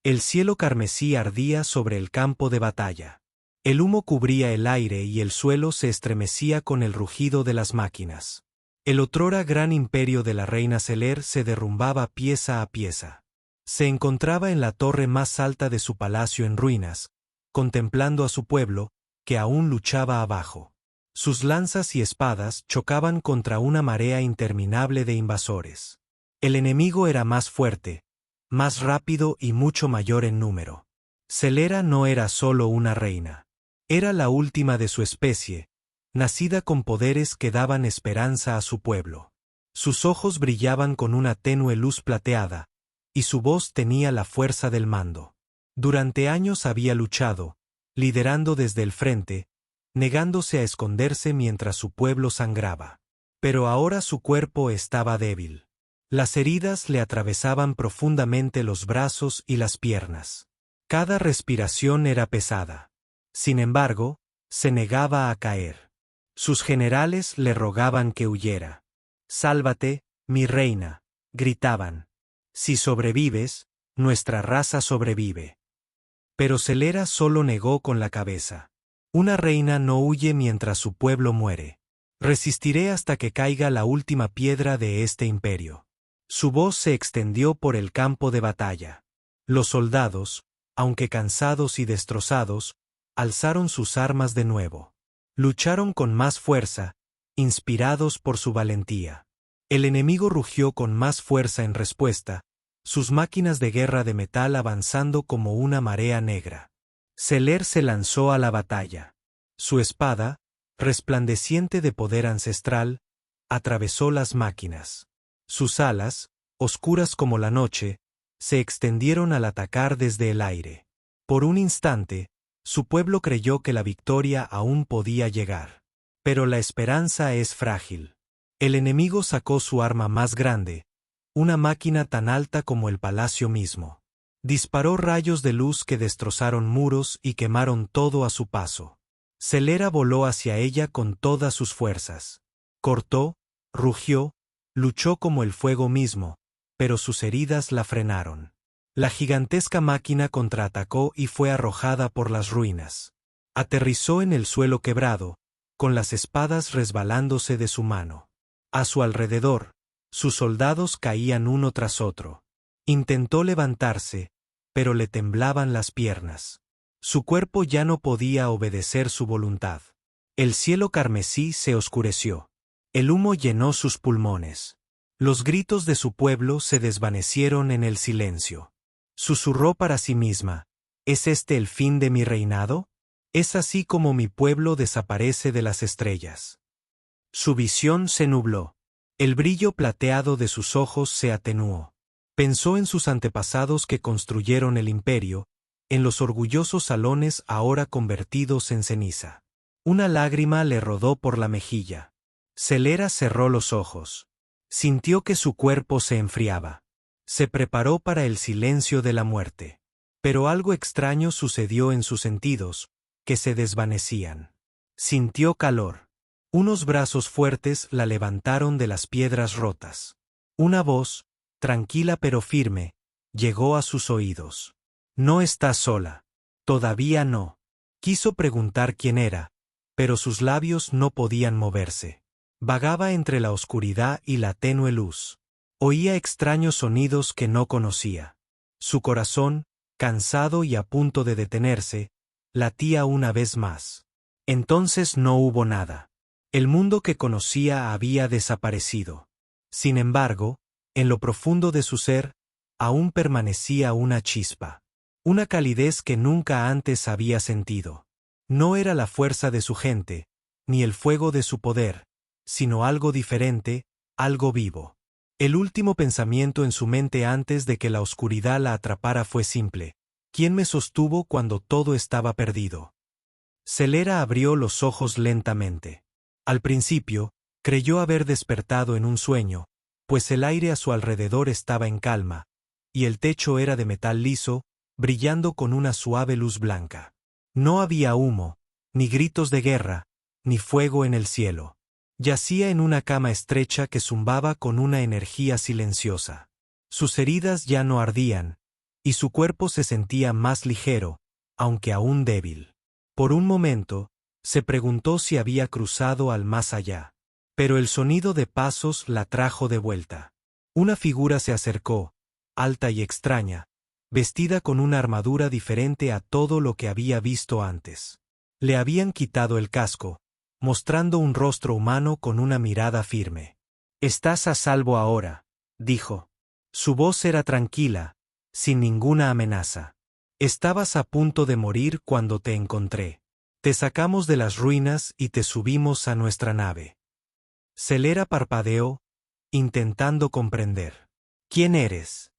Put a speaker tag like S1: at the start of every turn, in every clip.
S1: El cielo carmesí ardía sobre el campo de batalla. El humo cubría el aire y el suelo se estremecía con el rugido de las máquinas. El otrora gran imperio de la reina Seler se derrumbaba pieza a pieza. Se encontraba en la torre más alta de su palacio en ruinas, contemplando a su pueblo, que aún luchaba abajo. Sus lanzas y espadas chocaban contra una marea interminable de invasores. El enemigo era más fuerte, más rápido y mucho mayor en número. Celera no era solo una reina. Era la última de su especie, nacida con poderes que daban esperanza a su pueblo. Sus ojos brillaban con una tenue luz plateada, y su voz tenía la fuerza del mando. Durante años había luchado, liderando desde el frente, negándose a esconderse mientras su pueblo sangraba. Pero ahora su cuerpo estaba débil. Las heridas le atravesaban profundamente los brazos y las piernas. Cada respiración era pesada. Sin embargo, se negaba a caer. Sus generales le rogaban que huyera. «Sálvate, mi reina», gritaban. «Si sobrevives, nuestra raza sobrevive». Pero Celera solo negó con la cabeza. «Una reina no huye mientras su pueblo muere. Resistiré hasta que caiga la última piedra de este imperio». Su voz se extendió por el campo de batalla. Los soldados, aunque cansados y destrozados, alzaron sus armas de nuevo. Lucharon con más fuerza, inspirados por su valentía. El enemigo rugió con más fuerza en respuesta, sus máquinas de guerra de metal avanzando como una marea negra. Seler se lanzó a la batalla. Su espada, resplandeciente de poder ancestral, atravesó las máquinas. Sus alas, oscuras como la noche, se extendieron al atacar desde el aire. Por un instante, su pueblo creyó que la victoria aún podía llegar. Pero la esperanza es frágil. El enemigo sacó su arma más grande, una máquina tan alta como el palacio mismo. Disparó rayos de luz que destrozaron muros y quemaron todo a su paso. Celera voló hacia ella con todas sus fuerzas. Cortó, rugió, luchó como el fuego mismo, pero sus heridas la frenaron. La gigantesca máquina contraatacó y fue arrojada por las ruinas. Aterrizó en el suelo quebrado, con las espadas resbalándose de su mano. A su alrededor, sus soldados caían uno tras otro. Intentó levantarse, pero le temblaban las piernas. Su cuerpo ya no podía obedecer su voluntad. El cielo carmesí se oscureció. El humo llenó sus pulmones. Los gritos de su pueblo se desvanecieron en el silencio. Susurró para sí misma: ¿es este el fin de mi reinado? ¿Es así como mi pueblo desaparece de las estrellas? Su visión se nubló. El brillo plateado de sus ojos se atenuó. Pensó en sus antepasados que construyeron el imperio, en los orgullosos salones ahora convertidos en ceniza. Una lágrima le rodó por la mejilla. Celera cerró los ojos. Sintió que su cuerpo se enfriaba. Se preparó para el silencio de la muerte. Pero algo extraño sucedió en sus sentidos, que se desvanecían. Sintió calor. Unos brazos fuertes la levantaron de las piedras rotas. Una voz, tranquila pero firme, llegó a sus oídos. «No estás sola. Todavía no». Quiso preguntar quién era, pero sus labios no podían moverse. Vagaba entre la oscuridad y la tenue luz. Oía extraños sonidos que no conocía. Su corazón, cansado y a punto de detenerse, latía una vez más. Entonces no hubo nada. El mundo que conocía había desaparecido. Sin embargo, en lo profundo de su ser, aún permanecía una chispa. Una calidez que nunca antes había sentido. No era la fuerza de su gente, ni el fuego de su poder, sino algo diferente, algo vivo. El último pensamiento en su mente antes de que la oscuridad la atrapara fue simple: ¿quién me sostuvo cuando todo estaba perdido? Celera abrió los ojos lentamente. Al principio, creyó haber despertado en un sueño, pues el aire a su alrededor estaba en calma, y el techo era de metal liso, brillando con una suave luz blanca. No había humo, ni gritos de guerra, ni fuego en el cielo. Yacía en una cama estrecha que zumbaba con una energía silenciosa. Sus heridas ya no ardían, y su cuerpo se sentía más ligero, aunque aún débil. Por un momento, se preguntó si había cruzado al más allá. Pero el sonido de pasos la trajo de vuelta. Una figura se acercó, alta y extraña, vestida con una armadura diferente a todo lo que había visto antes. Le habían quitado el casco, mostrando un rostro humano con una mirada firme. «Estás a salvo ahora», dijo. Su voz era tranquila, sin ninguna amenaza. «Estabas a punto de morir cuando te encontré. Te sacamos de las ruinas y te subimos a nuestra nave». Celera parpadeó, intentando comprender. «¿Quién eres?».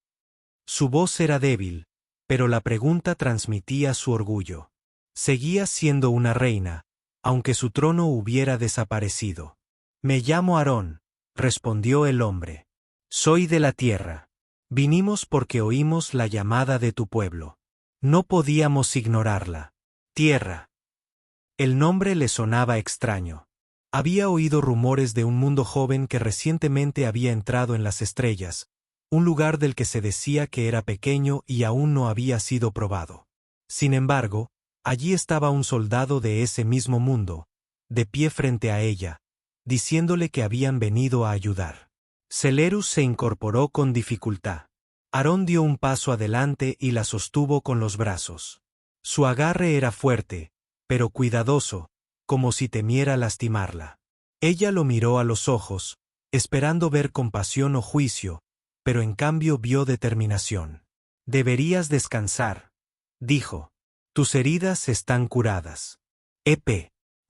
S1: Su voz era débil, pero la pregunta transmitía su orgullo. Seguía siendo una reina, aunque su trono hubiera desaparecido. «Me llamo Aarón», respondió el hombre. «Soy de la tierra. Vinimos porque oímos la llamada de tu pueblo. No podíamos ignorarla. Tierra». El nombre le sonaba extraño. Había oído rumores de un mundo joven que recientemente había entrado en las estrellas, un lugar del que se decía que era pequeño y aún no había sido probado. Sin embargo, allí estaba un soldado de ese mismo mundo, de pie frente a ella, diciéndole que habían venido a ayudar. Celerus se incorporó con dificultad. Aarón dio un paso adelante y la sostuvo con los brazos. Su agarre era fuerte, pero cuidadoso, como si temiera lastimarla. Ella lo miró a los ojos, esperando ver compasión o juicio, pero en cambio vio determinación. «Deberías descansar», dijo. «Tus heridas están curadas.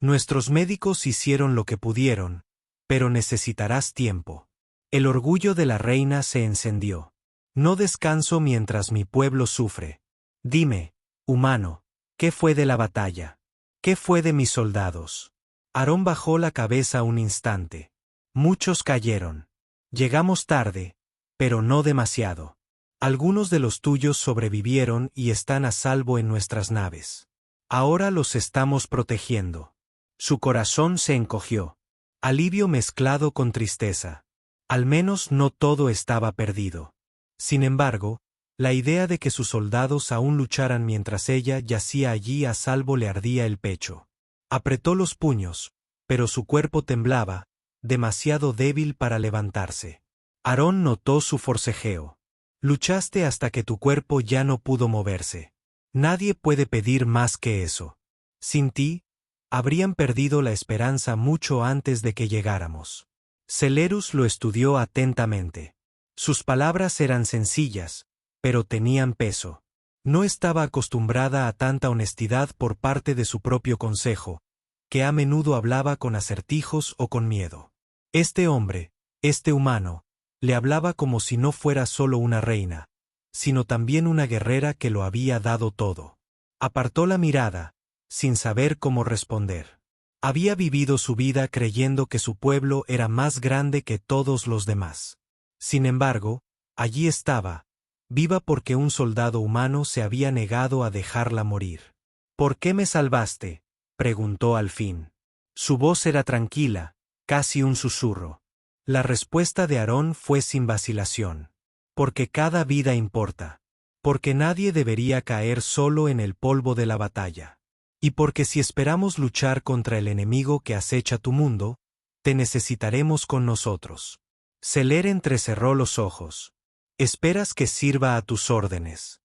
S1: Nuestros médicos hicieron lo que pudieron, pero necesitarás tiempo». El orgullo de la reina se encendió. «No descanso mientras mi pueblo sufre. Dime, humano, ¿qué fue de la batalla? ¿Qué fue de mis soldados?». Aarón bajó la cabeza un instante. «Muchos cayeron. Llegamos tarde, pero no demasiado. Algunos de los tuyos sobrevivieron y están a salvo en nuestras naves. Ahora los estamos protegiendo». Su corazón se encogió. Alivio mezclado con tristeza. Al menos no todo estaba perdido. Sin embargo, la idea de que sus soldados aún lucharan mientras ella yacía allí a salvo le ardía el pecho. Apretó los puños, pero su cuerpo temblaba, demasiado débil para levantarse. Aarón notó su forcejeo. «Luchaste hasta que tu cuerpo ya no pudo moverse. Nadie puede pedir más que eso. Sin ti, habrían perdido la esperanza mucho antes de que llegáramos». Celerus lo estudió atentamente. Sus palabras eran sencillas, pero tenían peso. No estaba acostumbrada a tanta honestidad por parte de su propio consejo, que a menudo hablaba con acertijos o con miedo. Este hombre, este humano, le hablaba como si no fuera solo una reina, sino también una guerrera que lo había dado todo. Apartó la mirada, sin saber cómo responder. Había vivido su vida creyendo que su pueblo era más grande que todos los demás. Sin embargo, allí estaba, viva porque un soldado humano se había negado a dejarla morir. «¿Por qué me salvaste?», preguntó al fin. Su voz era tranquila, casi un susurro. La respuesta de Aarón fue sin vacilación. «Porque cada vida importa. Porque nadie debería caer solo en el polvo de la batalla. Y porque si esperamos luchar contra el enemigo que acecha tu mundo, te necesitaremos con nosotros». Celer entrecerró los ojos. «¿Esperas que sirva a tus órdenes?».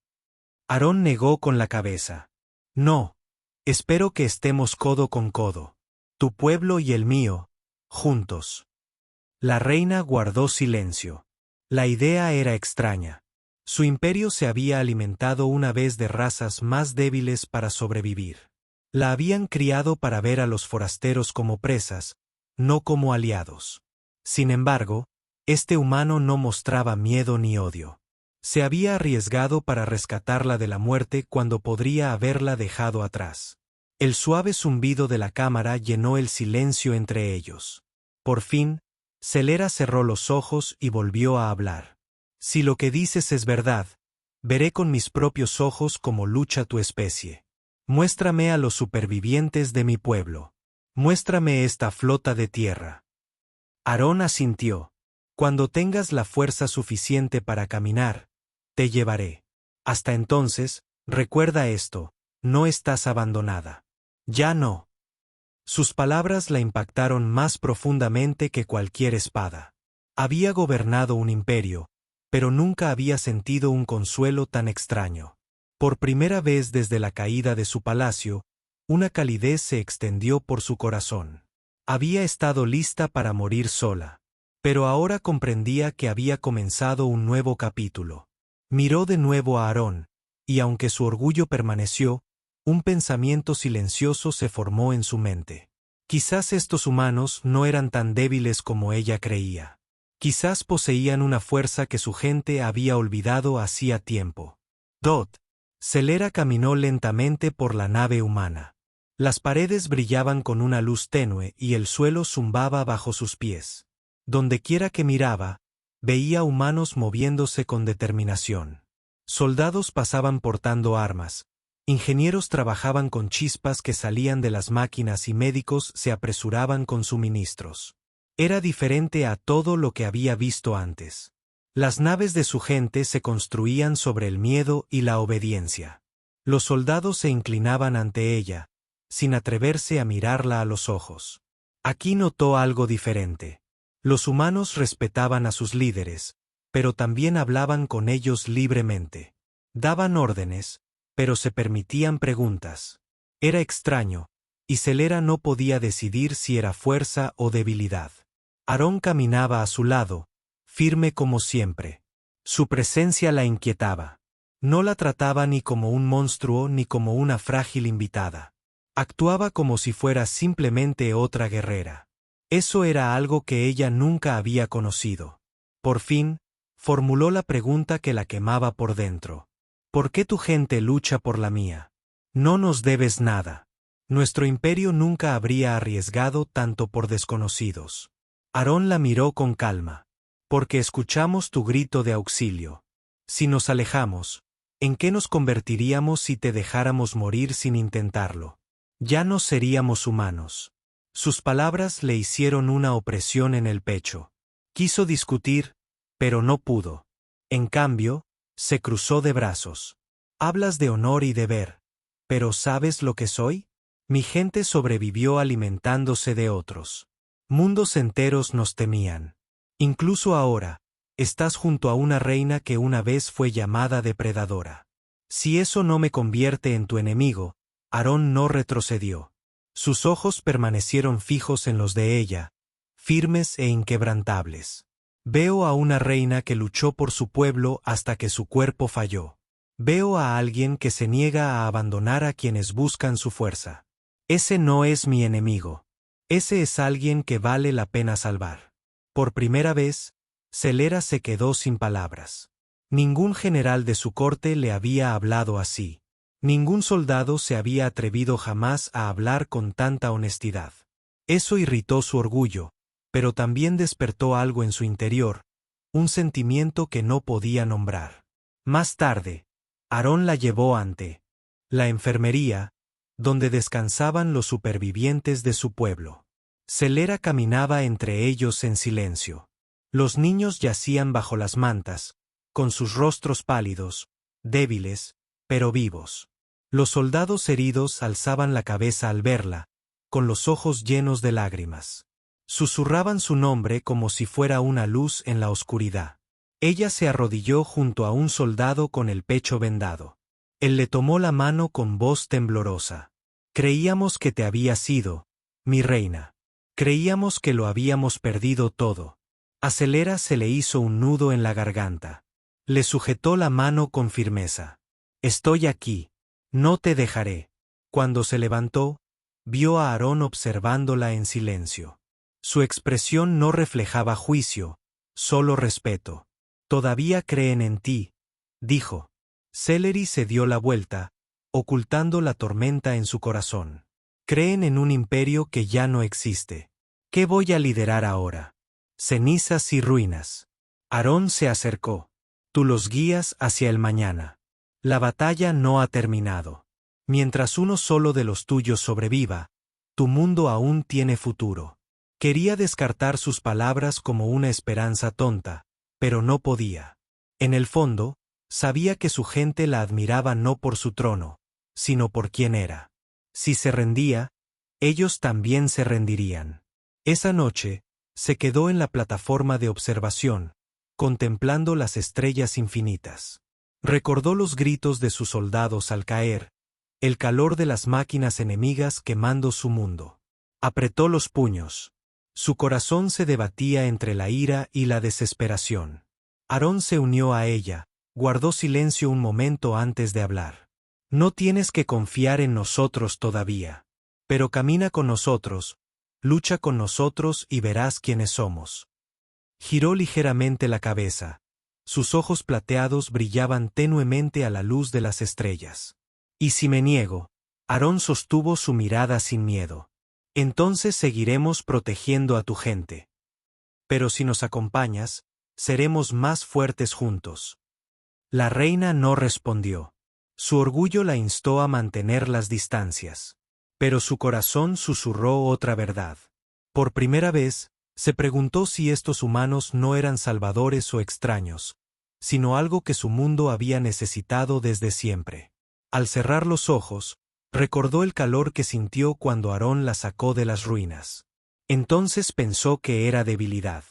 S1: Aarón negó con la cabeza. «No, espero que estemos codo con codo. Tu pueblo y el mío, juntos». La reina guardó silencio. La idea era extraña. Su imperio se había alimentado una vez de razas más débiles para sobrevivir. La habían criado para ver a los forasteros como presas, no como aliados. Sin embargo, este humano no mostraba miedo ni odio. Se había arriesgado para rescatarla de la muerte cuando podría haberla dejado atrás. El suave zumbido de la cámara llenó el silencio entre ellos. Por fin, Celera cerró los ojos y volvió a hablar. «Si lo que dices es verdad, veré con mis propios ojos cómo lucha tu especie. Muéstrame a los supervivientes de mi pueblo. Muéstrame esta flota de tierra». Aarón asintió. «Cuando tengas la fuerza suficiente para caminar, te llevaré». Hasta entonces, recuerda esto, no estás abandonada. Ya no. Sus palabras la impactaron más profundamente que cualquier espada. Había gobernado un imperio, pero nunca había sentido un consuelo tan extraño. Por primera vez desde la caída de su palacio, una calidez se extendió por su corazón. Había estado lista para morir sola, pero ahora comprendía que había comenzado un nuevo capítulo. Miró de nuevo a Aarón, y aunque su orgullo permaneció, un pensamiento silencioso se formó en su mente. Quizás estos humanos no eran tan débiles como ella creía. Quizás poseían una fuerza que su gente había olvidado hacía tiempo. Celera caminó lentamente por la nave humana. Las paredes brillaban con una luz tenue y el suelo zumbaba bajo sus pies. Dondequiera que miraba, veía humanos moviéndose con determinación. Soldados pasaban portando armas, ingenieros trabajaban con chispas que salían de las máquinas y médicos se apresuraban con suministros. Era diferente a todo lo que había visto antes. Las naves de su gente se construían sobre el miedo y la obediencia. Los soldados se inclinaban ante ella, sin atreverse a mirarla a los ojos. Aquí notó algo diferente. Los humanos respetaban a sus líderes, pero también hablaban con ellos libremente. Daban órdenes, pero se permitían preguntas. Era extraño, y Celera no podía decidir si era fuerza o debilidad. Aarón caminaba a su lado, firme como siempre. Su presencia la inquietaba. No la trataba ni como un monstruo ni como una frágil invitada. Actuaba como si fuera simplemente otra guerrera. Eso era algo que ella nunca había conocido. Por fin, formuló la pregunta que la quemaba por dentro. ¿Por qué tu gente lucha por la mía? No nos debes nada. Nuestro imperio nunca habría arriesgado tanto por desconocidos. Aarón la miró con calma. Porque escuchamos tu grito de auxilio. Si nos alejamos, ¿en qué nos convertiríamos si te dejáramos morir sin intentarlo? Ya no seríamos humanos. Sus palabras le hicieron una opresión en el pecho. Quiso discutir, pero no pudo. En cambio, se cruzó de brazos. Hablas de honor y deber, pero ¿sabes lo que soy? Mi gente sobrevivió alimentándose de otros. Mundos enteros nos temían. Incluso ahora, estás junto a una reina que una vez fue llamada depredadora. Si eso no me convierte en tu enemigo, Aarón no retrocedió. Sus ojos permanecieron fijos en los de ella, firmes e inquebrantables. Veo a una reina que luchó por su pueblo hasta que su cuerpo falló. Veo a alguien que se niega a abandonar a quienes buscan su fuerza. Ese no es mi enemigo. Ese es alguien que vale la pena salvar. Por primera vez, Celera se quedó sin palabras. Ningún general de su corte le había hablado así. Ningún soldado se había atrevido jamás a hablar con tanta honestidad. Eso irritó su orgullo, pero también despertó algo en su interior, un sentimiento que no podía nombrar. Más tarde, Aarón la llevó ante la enfermería, donde descansaban los supervivientes de su pueblo. Celera caminaba entre ellos en silencio. Los niños yacían bajo las mantas, con sus rostros pálidos, débiles, pero vivos. Los soldados heridos alzaban la cabeza al verla, con los ojos llenos de lágrimas. Susurraban su nombre como si fuera una luz en la oscuridad. Ella se arrodilló junto a un soldado con el pecho vendado. Él le tomó la mano con voz temblorosa. Creíamos que te habías ido, mi reina. Creíamos que lo habíamos perdido todo. A Celera se le hizo un nudo en la garganta. Le sujetó la mano con firmeza. Estoy aquí. No te dejaré. Cuando se levantó, vio a Aarón observándola en silencio. Su expresión no reflejaba juicio, solo respeto. Todavía creen en ti, dijo. Celery se dio la vuelta, ocultando la tormenta en su corazón. Creen en un imperio que ya no existe. ¿Qué voy a liderar ahora? Cenizas y ruinas. Aarón se acercó. Tú los guías hacia el mañana. La batalla no ha terminado. Mientras uno solo de los tuyos sobreviva, tu mundo aún tiene futuro. Quería descartar sus palabras como una esperanza tonta, pero no podía. En el fondo, Sabía que su gente la admiraba no por su trono, sino por quién era. Si se rendía, ellos también se rendirían. Esa noche, se quedó en la plataforma de observación, contemplando las estrellas infinitas. Recordó los gritos de sus soldados al caer, el calor de las máquinas enemigas quemando su mundo. Apretó los puños. Su corazón se debatía entre la ira y la desesperación. Aarón se unió a ella, guardó silencio un momento antes de hablar. No tienes que confiar en nosotros todavía. Pero camina con nosotros, lucha con nosotros y verás quiénes somos. Giró ligeramente la cabeza. Sus ojos plateados brillaban tenuemente a la luz de las estrellas. ¿Y si me niego? Aarón sostuvo su mirada sin miedo. Entonces seguiremos protegiendo a tu gente. Pero si nos acompañas, seremos más fuertes juntos. La reina no respondió. Su orgullo la instó a mantener las distancias. Pero su corazón susurró otra verdad. Por primera vez, se preguntó si estos humanos no eran salvadores o extraños, sino algo que su mundo había necesitado desde siempre. Al cerrar los ojos, recordó el calor que sintió cuando Aarón la sacó de las ruinas. Entonces pensó que era debilidad.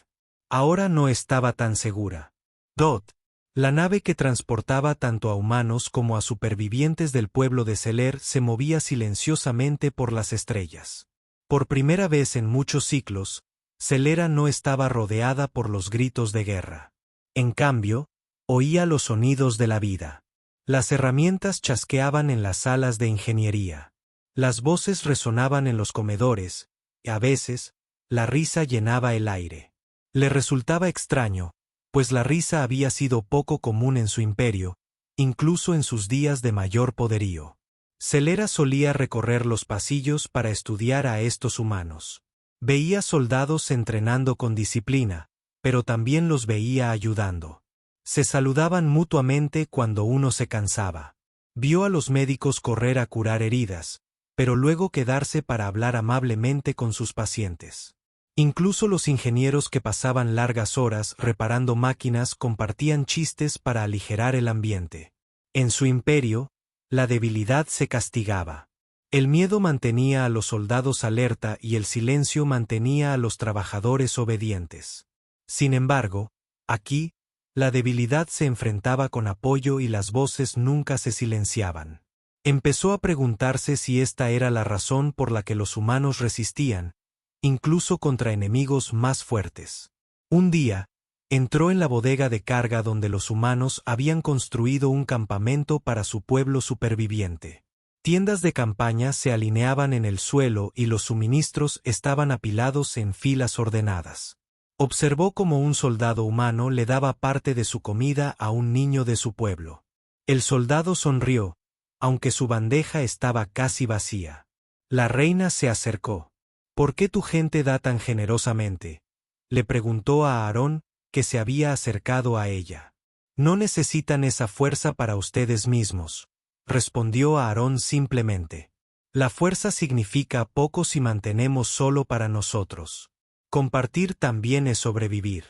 S1: Ahora no estaba tan segura. Dot, la nave que transportaba tanto a humanos como a supervivientes del pueblo de Seler, se movía silenciosamente por las estrellas. Por primera vez en muchos ciclos, Selera no estaba rodeada por los gritos de guerra. En cambio, oía los sonidos de la vida. Las herramientas chasqueaban en las salas de ingeniería. Las voces resonaban en los comedores, y a veces, la risa llenaba el aire. Le resultaba extraño, pues la risa había sido poco común en su imperio, incluso en sus días de mayor poderío. Selera solía recorrer los pasillos para estudiar a estos humanos. Veía soldados entrenando con disciplina, pero también los veía ayudando. Se saludaban mutuamente cuando uno se cansaba. Vio a los médicos correr a curar heridas, pero luego quedarse para hablar amablemente con sus pacientes. Incluso los ingenieros que pasaban largas horas reparando máquinas compartían chistes para aligerar el ambiente. En su imperio, la debilidad se castigaba. El miedo mantenía a los soldados alerta y el silencio mantenía a los trabajadores obedientes. Sin embargo, aquí, la debilidad se enfrentaba con apoyo y las voces nunca se silenciaban. Empezó a preguntarse si esta era la razón por la que los humanos resistían, incluso contra enemigos más fuertes. Un día, entró en la bodega de carga donde los humanos habían construido un campamento para su pueblo superviviente. Tiendas de campaña se alineaban en el suelo y los suministros estaban apilados en filas ordenadas. Observó cómo un soldado humano le daba parte de su comida a un niño de su pueblo. El soldado sonrió, aunque su bandeja estaba casi vacía. La reina se acercó. ¿Por qué tu gente da tan generosamente?, le preguntó a Aarón, que se había acercado a ella. No necesitan esa fuerza para ustedes mismos, respondió Aarón simplemente. La fuerza significa poco si mantenemos solo para nosotros. Compartir también es sobrevivir.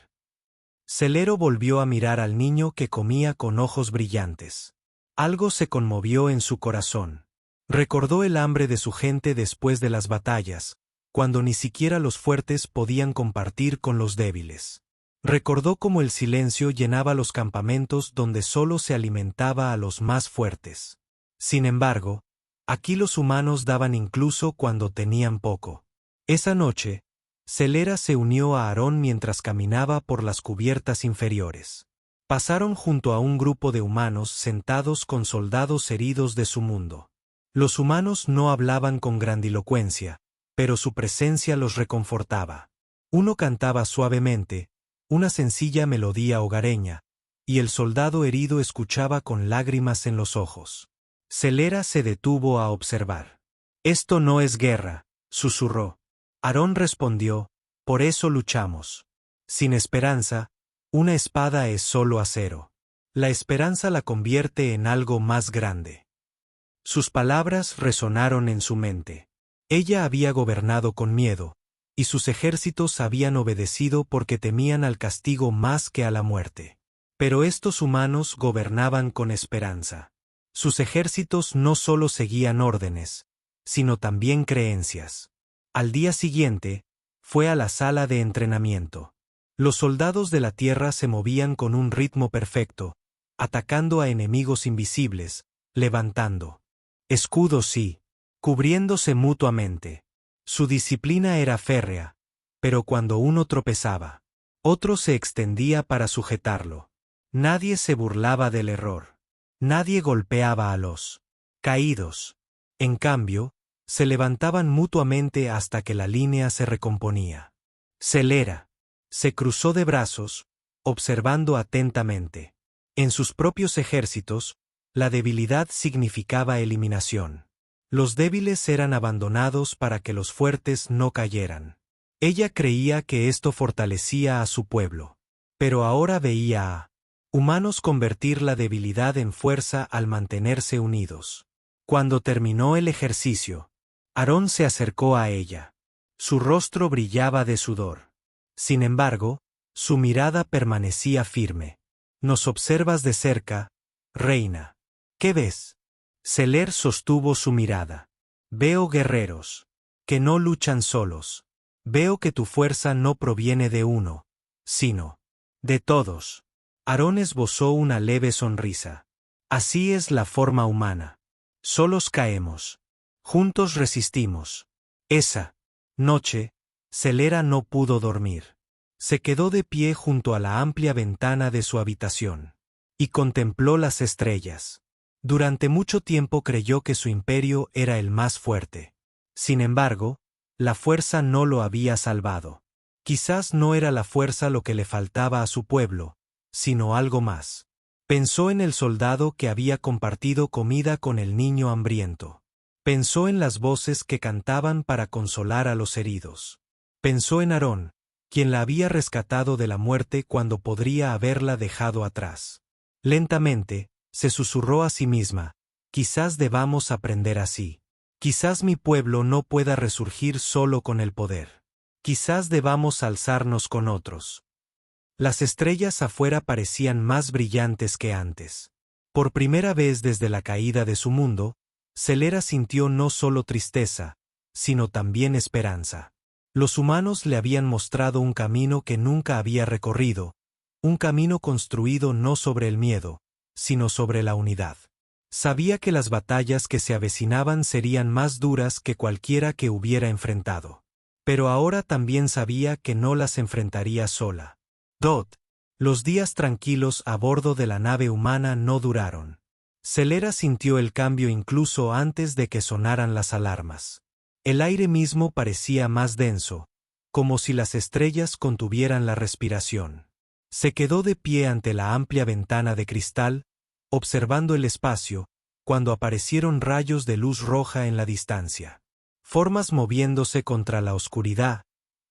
S1: Celero volvió a mirar al niño que comía con ojos brillantes. Algo se conmovió en su corazón. Recordó el hambre de su gente después de las batallas, cuando ni siquiera los fuertes podían compartir con los débiles. Recordó cómo el silencio llenaba los campamentos donde solo se alimentaba a los más fuertes. Sin embargo, aquí los humanos daban incluso cuando tenían poco. Esa noche, Celera se unió a Aarón mientras caminaba por las cubiertas inferiores. Pasaron junto a un grupo de humanos sentados con soldados heridos de su mundo. Los humanos no hablaban con grandilocuencia, pero su presencia los reconfortaba. Uno cantaba suavemente, una sencilla melodía hogareña, y el soldado herido escuchaba con lágrimas en los ojos. Celera se detuvo a observar. «Esto no es guerra», susurró. Aarón respondió, «Por eso luchamos. Sin esperanza, una espada es solo acero. La esperanza la convierte en algo más grande». Sus palabras resonaron en su mente. Ella había gobernado con miedo, y sus ejércitos habían obedecido porque temían al castigo más que a la muerte. Pero estos humanos gobernaban con esperanza. Sus ejércitos no solo seguían órdenes, sino también creencias. Al día siguiente, fue a la sala de entrenamiento. Los soldados de la tierra se movían con un ritmo perfecto, atacando a enemigos invisibles, levantando escudos y cubriéndose mutuamente. Su disciplina era férrea, pero cuando uno tropezaba, otro se extendía para sujetarlo. Nadie se burlaba del error. Nadie golpeaba a los caídos. En cambio, se levantaban mutuamente hasta que la línea se recomponía. Celera se cruzó de brazos, observando atentamente. En sus propios ejércitos, la debilidad significaba eliminación. Los débiles eran abandonados para que los fuertes no cayeran. Ella creía que esto fortalecía a su pueblo. Pero ahora veía a humanos convertir la debilidad en fuerza al mantenerse unidos. Cuando terminó el ejercicio, Aarón se acercó a ella. Su rostro brillaba de sudor. Sin embargo, su mirada permanecía firme. «Nos observas de cerca, reina. ¿Qué ves?» Seler sostuvo su mirada. «Veo guerreros, que no luchan solos. Veo que tu fuerza no proviene de uno, sino de todos». Aarón esbozó una leve sonrisa. «Así es la forma humana. Solos caemos. Juntos resistimos». Esa noche, Celera no pudo dormir. Se quedó de pie junto a la amplia ventana de su habitación y contempló las estrellas. Durante mucho tiempo creyó que su imperio era el más fuerte. Sin embargo, la fuerza no lo había salvado. Quizás no era la fuerza lo que le faltaba a su pueblo, sino algo más. Pensó en el soldado que había compartido comida con el niño hambriento. Pensó en las voces que cantaban para consolar a los heridos. Pensó en Aarón, quien la había rescatado de la muerte cuando podría haberla dejado atrás. Lentamente, se susurró a sí misma, «Quizás debamos aprender así. Quizás mi pueblo no pueda resurgir solo con el poder. Quizás debamos alzarnos con otros». Las estrellas afuera parecían más brillantes que antes. Por primera vez desde la caída de su mundo, Celera sintió no solo tristeza, sino también esperanza. Los humanos le habían mostrado un camino que nunca había recorrido, un camino construido no sobre el miedo, sino sobre la unidad. Sabía que las batallas que se avecinaban serían más duras que cualquiera que hubiera enfrentado. Pero ahora también sabía que no las enfrentaría sola. Los días tranquilos a bordo de la nave humana no duraron. Celera sintió el cambio incluso antes de que sonaran las alarmas. El aire mismo parecía más denso, como si las estrellas contuvieran la respiración. Se quedó de pie ante la amplia ventana de cristal, observando el espacio, cuando aparecieron rayos de luz roja en la distancia. Formas moviéndose contra la oscuridad,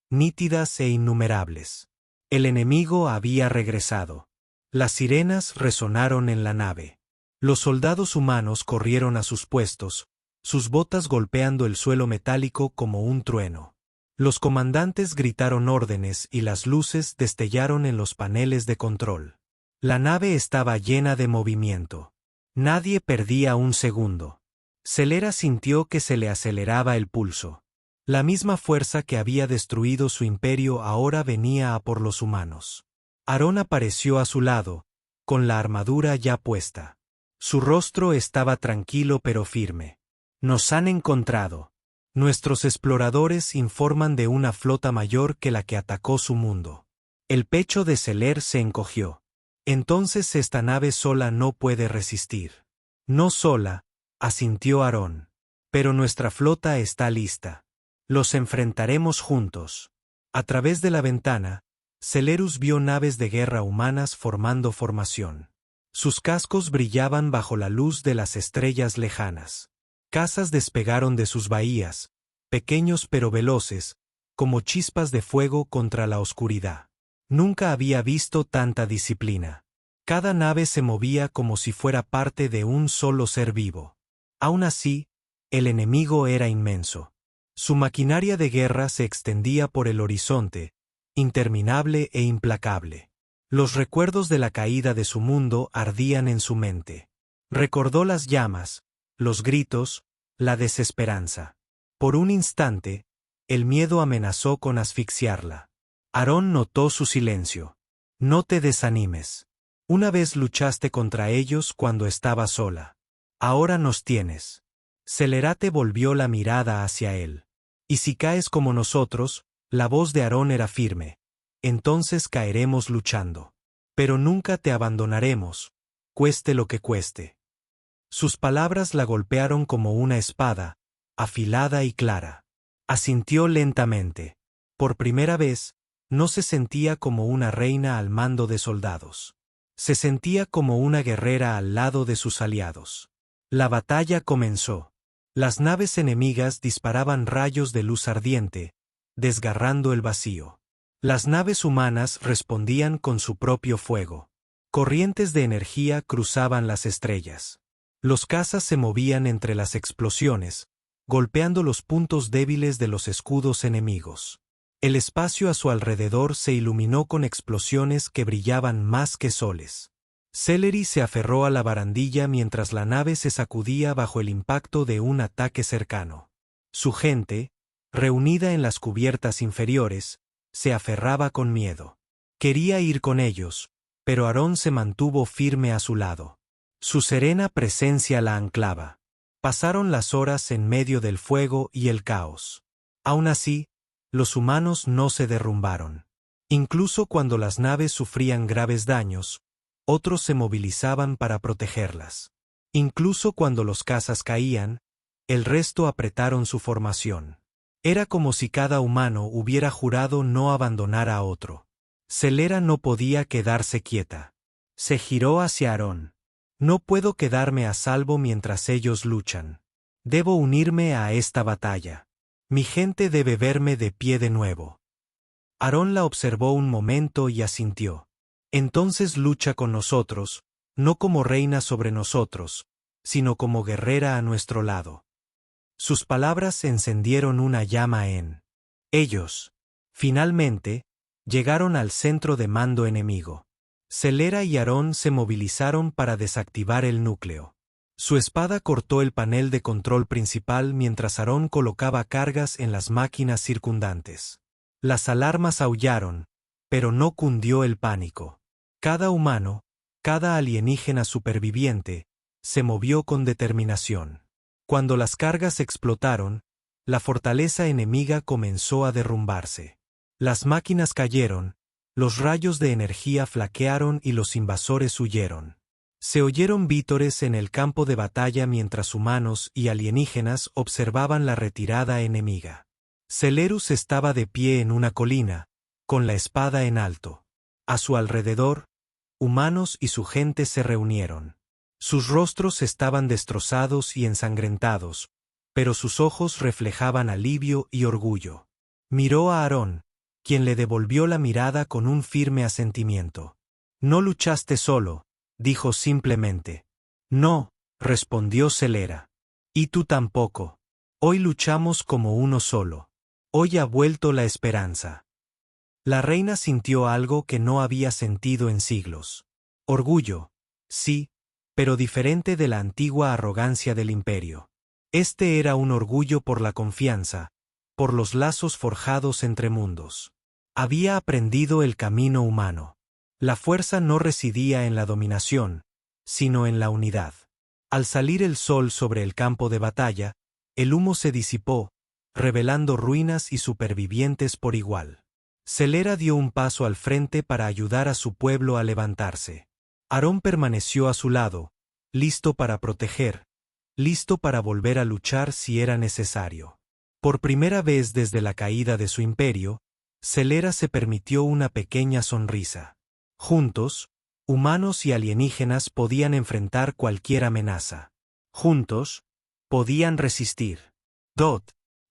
S1: nítidas e innumerables. El enemigo había regresado. Las sirenas resonaron en la nave. Los soldados humanos corrieron a sus puestos, sus botas golpeando el suelo metálico como un trueno. Los comandantes gritaron órdenes y las luces destellaron en los paneles de control. La nave estaba llena de movimiento. Nadie perdía un segundo. Celera sintió que se le aceleraba el pulso. La misma fuerza que había destruido su imperio ahora venía a por los humanos. Aarón apareció a su lado, con la armadura ya puesta. Su rostro estaba tranquilo pero firme. «Nos han encontrado. Nuestros exploradores informan de una flota mayor que la que atacó su mundo». El pecho de Celer se encogió. «Entonces esta nave sola no puede resistir». «No sola», asintió Aarón. «Pero nuestra flota está lista. Los enfrentaremos juntos». A través de la ventana, Celerus vio naves de guerra humanas formando formación. Sus cascos brillaban bajo la luz de las estrellas lejanas. Casas despegaron de sus bahías, pequeños pero veloces, como chispas de fuego contra la oscuridad. Nunca había visto tanta disciplina. Cada nave se movía como si fuera parte de un solo ser vivo. Aún así, el enemigo era inmenso. Su maquinaria de guerra se extendía por el horizonte, interminable e implacable. Los recuerdos de la caída de su mundo ardían en su mente. Recordó las llamas, los gritos, la desesperanza. Por un instante, el miedo amenazó con asfixiarla. Aarón notó su silencio. No te desanimes. Una vez luchaste contra ellos cuando estaba sola. Ahora nos tienes. Celerate volvió la mirada hacia él. Y si caes como nosotros, la voz de Aarón era firme. Entonces caeremos luchando. Pero nunca te abandonaremos, cueste lo que cueste. Sus palabras la golpearon como una espada, afilada y clara. Asintió lentamente. Por primera vez, no se sentía como una reina al mando de soldados. Se sentía como una guerrera al lado de sus aliados. La batalla comenzó. Las naves enemigas disparaban rayos de luz ardiente, desgarrando el vacío. Las naves humanas respondían con su propio fuego. Corrientes de energía cruzaban las estrellas. Los cazas se movían entre las explosiones, golpeando los puntos débiles de los escudos enemigos. El espacio a su alrededor se iluminó con explosiones que brillaban más que soles. Celery se aferró a la barandilla mientras la nave se sacudía bajo el impacto de un ataque cercano. Su gente, reunida en las cubiertas inferiores, se aferraba con miedo. Quería ir con ellos, pero Aarón se mantuvo firme a su lado. Su serena presencia la anclaba. Pasaron las horas en medio del fuego y el caos. Aún así, los humanos no se derrumbaron. Incluso cuando las naves sufrían graves daños, otros se movilizaban para protegerlas. Incluso cuando los cazas caían, el resto apretaron su formación. Era como si cada humano hubiera jurado no abandonar a otro. Celera no podía quedarse quieta. Se giró hacia Aarón. No puedo quedarme a salvo mientras ellos luchan. Debo unirme a esta batalla. Mi gente debe verme de pie de nuevo. Aarón la observó un momento y asintió. Entonces lucha con nosotros, no como reina sobre nosotros, sino como guerrera a nuestro lado. Sus palabras encendieron una llama en ellos. Finalmente, llegaron al centro de mando enemigo. Celera y Aarón se movilizaron para desactivar el núcleo. Su espada cortó el panel de control principal mientras Aarón colocaba cargas en las máquinas circundantes. Las alarmas aullaron, pero no cundió el pánico. Cada humano, cada alienígena superviviente, se movió con determinación. Cuando las cargas explotaron, la fortaleza enemiga comenzó a derrumbarse. Las máquinas cayeron, los rayos de energía flaquearon y los invasores huyeron. Se oyeron vítores en el campo de batalla mientras humanos y alienígenas observaban la retirada enemiga. Celerus estaba de pie en una colina, con la espada en alto. A su alrededor, humanos y su gente se reunieron. Sus rostros estaban destrozados y ensangrentados, pero sus ojos reflejaban alivio y orgullo. Miró a Aarón, quien le devolvió la mirada con un firme asentimiento. No luchaste solo, dijo simplemente. No, respondió Celera. Y tú tampoco. Hoy luchamos como uno solo. Hoy ha vuelto la esperanza. La reina sintió algo que no había sentido en siglos. Orgullo, sí, pero diferente de la antigua arrogancia del imperio. Este era un orgullo por la confianza, por los lazos forjados entre mundos. Había aprendido el camino humano. La fuerza no residía en la dominación, sino en la unidad. Al salir el sol sobre el campo de batalla, el humo se disipó, revelando ruinas y supervivientes por igual. Celera dio un paso al frente para ayudar a su pueblo a levantarse. Aarón permaneció a su lado, listo para proteger, listo para volver a luchar si era necesario. Por primera vez desde la caída de su imperio, Celera se permitió una pequeña sonrisa. Juntos, humanos y alienígenas podían enfrentar cualquier amenaza. Juntos, podían resistir.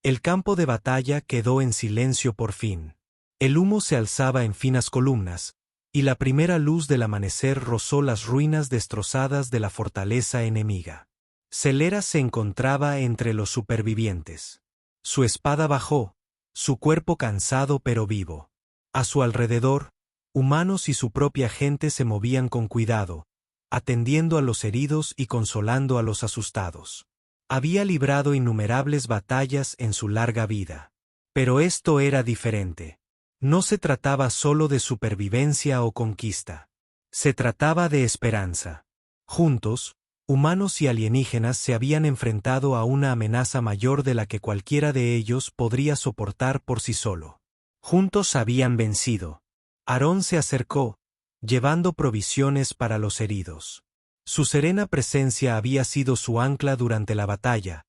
S1: El campo de batalla quedó en silencio por fin. El humo se alzaba en finas columnas, y la primera luz del amanecer rozó las ruinas destrozadas de la fortaleza enemiga. Celera se encontraba entre los supervivientes. Su espada bajó, su cuerpo cansado pero vivo. A su alrededor, Humanos y su propia gente se movían con cuidado, atendiendo a los heridos y consolando a los asustados. Había librado innumerables batallas en su larga vida. Pero esto era diferente. No se trataba solo de supervivencia o conquista. Se trataba de esperanza. Juntos, humanos y alienígenas se habían enfrentado a una amenaza mayor de la que cualquiera de ellos podría soportar por sí solo. Juntos habían vencido. Aarón se acercó, llevando provisiones para los heridos. Su serena presencia había sido su ancla durante la batalla,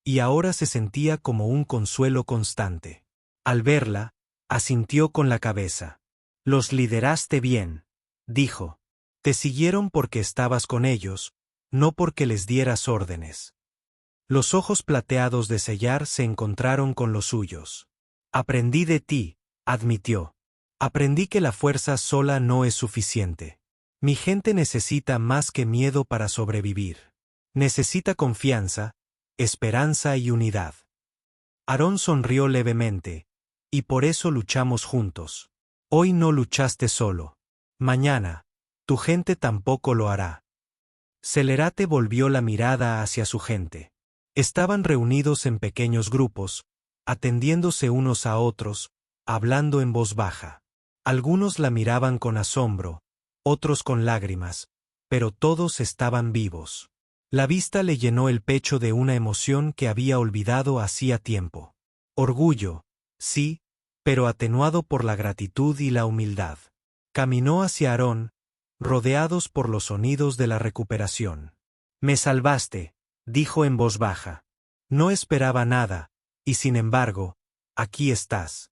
S1: y ahora se sentía como un consuelo constante. Al verla, asintió con la cabeza. «Los lideraste bien», dijo. «Te siguieron porque estabas con ellos, no porque les dieras órdenes». Los ojos plateados de Sellar se encontraron con los suyos. «Aprendí de ti», admitió. «Aprendí que la fuerza sola no es suficiente. Mi gente necesita más que miedo para sobrevivir. Necesita confianza, esperanza y unidad». Aarón sonrió levemente. «Y por eso luchamos juntos. Hoy no luchaste solo. Mañana, tu gente tampoco lo hará». Celerate volvió la mirada hacia su gente. Estaban reunidos en pequeños grupos, atendiéndose unos a otros, hablando en voz baja. Algunos la miraban con asombro, otros con lágrimas, pero todos estaban vivos. La vista le llenó el pecho de una emoción que había olvidado hacía tiempo. Orgullo, sí, pero atenuado por la gratitud y la humildad. Caminó hacia Aarón, rodeados por los sonidos de la recuperación. «Me salvaste», dijo en voz baja. «No esperaba nada, y sin embargo, aquí estás».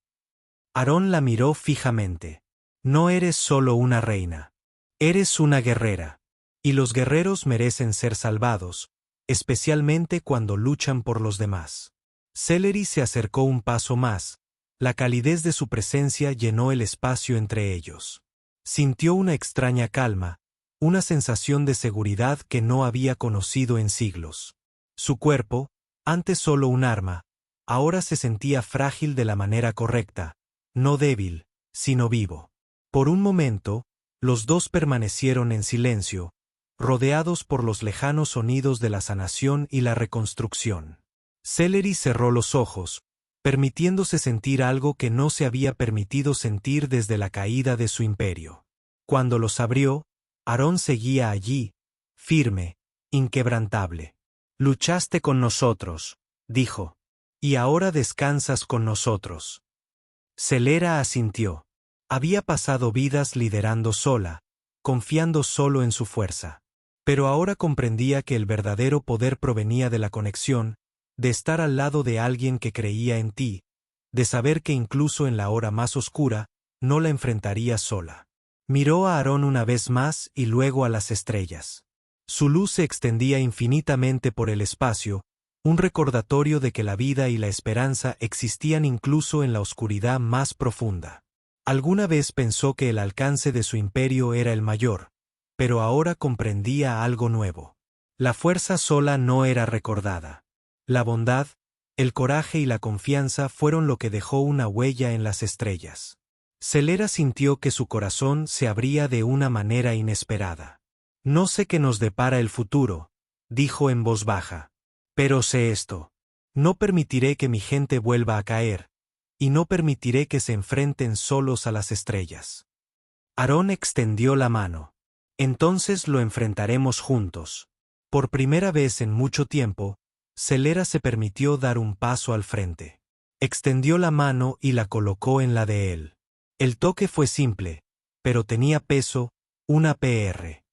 S1: Aarón la miró fijamente. «No eres solo una reina. Eres una guerrera. Y los guerreros merecen ser salvados, especialmente cuando luchan por los demás». Celery se acercó un paso más. La calidez de su presencia llenó el espacio entre ellos. Sintió una extraña calma, una sensación de seguridad que no había conocido en siglos. Su cuerpo, antes solo un arma, ahora se sentía frágil de la manera correcta, no débil, sino vivo. Por un momento, los dos permanecieron en silencio, rodeados por los lejanos sonidos de la sanación y la reconstrucción. Celery cerró los ojos, permitiéndose sentir algo que no se había permitido sentir desde la caída de su imperio. Cuando los abrió, Aarón seguía allí, firme, inquebrantable. «Luchaste con nosotros», dijo, «y ahora descansas con nosotros». Celera asintió. Había pasado vidas liderando sola, confiando solo en su fuerza. Pero ahora comprendía que el verdadero poder provenía de la conexión, de estar al lado de alguien que creía en ti, de saber que incluso en la hora más oscura, no la enfrentarías sola. Miró a Aarón una vez más y luego a las estrellas. Su luz se extendía infinitamente por el espacio, un recordatorio de que la vida y la esperanza existían incluso en la oscuridad más profunda. Alguna vez pensó que el alcance de su imperio era el mayor, pero ahora comprendía algo nuevo. La fuerza sola no era recordada. La bondad, el coraje y la confianza fueron lo que dejó una huella en las estrellas. Celera sintió que su corazón se abría de una manera inesperada. «No sé qué nos depara el futuro», dijo en voz baja. «Pero sé esto. No permitiré que mi gente vuelva a caer, y no permitiré que se enfrenten solos a las estrellas». Aarón extendió la mano. «Entonces lo enfrentaremos juntos». Por primera vez en mucho tiempo, Celera se permitió dar un paso al frente. Extendió la mano y la colocó en la de él. El toque fue simple, pero tenía peso, una PR.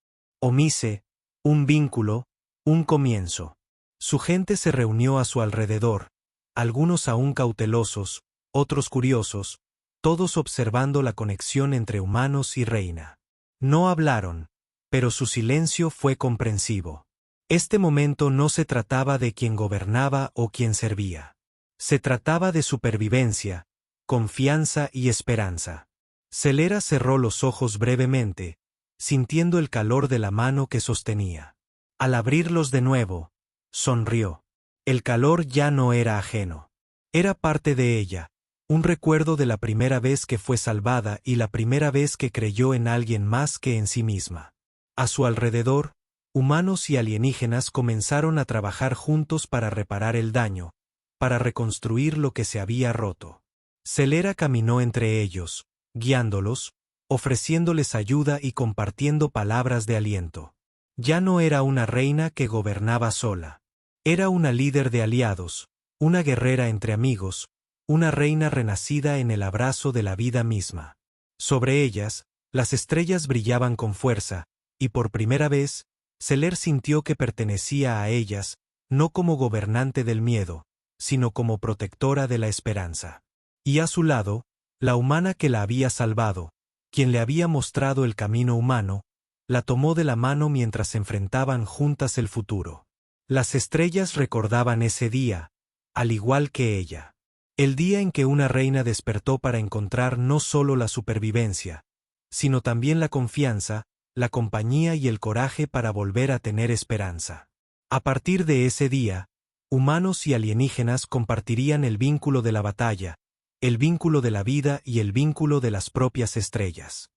S1: Omise, un vínculo, un comienzo. Su gente se reunió a su alrededor, algunos aún cautelosos, otros curiosos, todos observando la conexión entre humanos y reina. No hablaron, pero su silencio fue comprensivo. Este momento no se trataba de quien gobernaba o quien servía. Se trataba de supervivencia, confianza y esperanza. Celera cerró los ojos brevemente, sintiendo el calor de la mano que sostenía. Al abrirlos de nuevo, sonrió. El calor ya no era ajeno. Era parte de ella, Un recuerdo de la primera vez que fue salvada y la primera vez que creyó en alguien más que en sí misma. A su alrededor, humanos y alienígenas comenzaron a trabajar juntos para reparar el daño, para reconstruir lo que se había roto. Celera caminó entre ellos, guiándolos, ofreciéndoles ayuda y compartiendo palabras de aliento. Ya no era una reina que gobernaba sola. Era una líder de aliados, una guerrera entre amigos, una reina renacida en el abrazo de la vida misma. Sobre ellas, las estrellas brillaban con fuerza, y por primera vez, Celer sintió que pertenecía a ellas, no como gobernante del miedo, sino como protectora de la esperanza. Y a su lado, la humana que la había salvado, quien le había mostrado el camino humano, la tomó de la mano mientras enfrentaban juntas el futuro. Las estrellas recordaban ese día, al igual que ella. El día en que una reina despertó para encontrar no solo la supervivencia, sino también la confianza, la compañía y el coraje para volver a tener esperanza. A partir de ese día, humanos y alienígenas compartirían el vínculo de la batalla, el vínculo de la vida y el vínculo de las propias estrellas.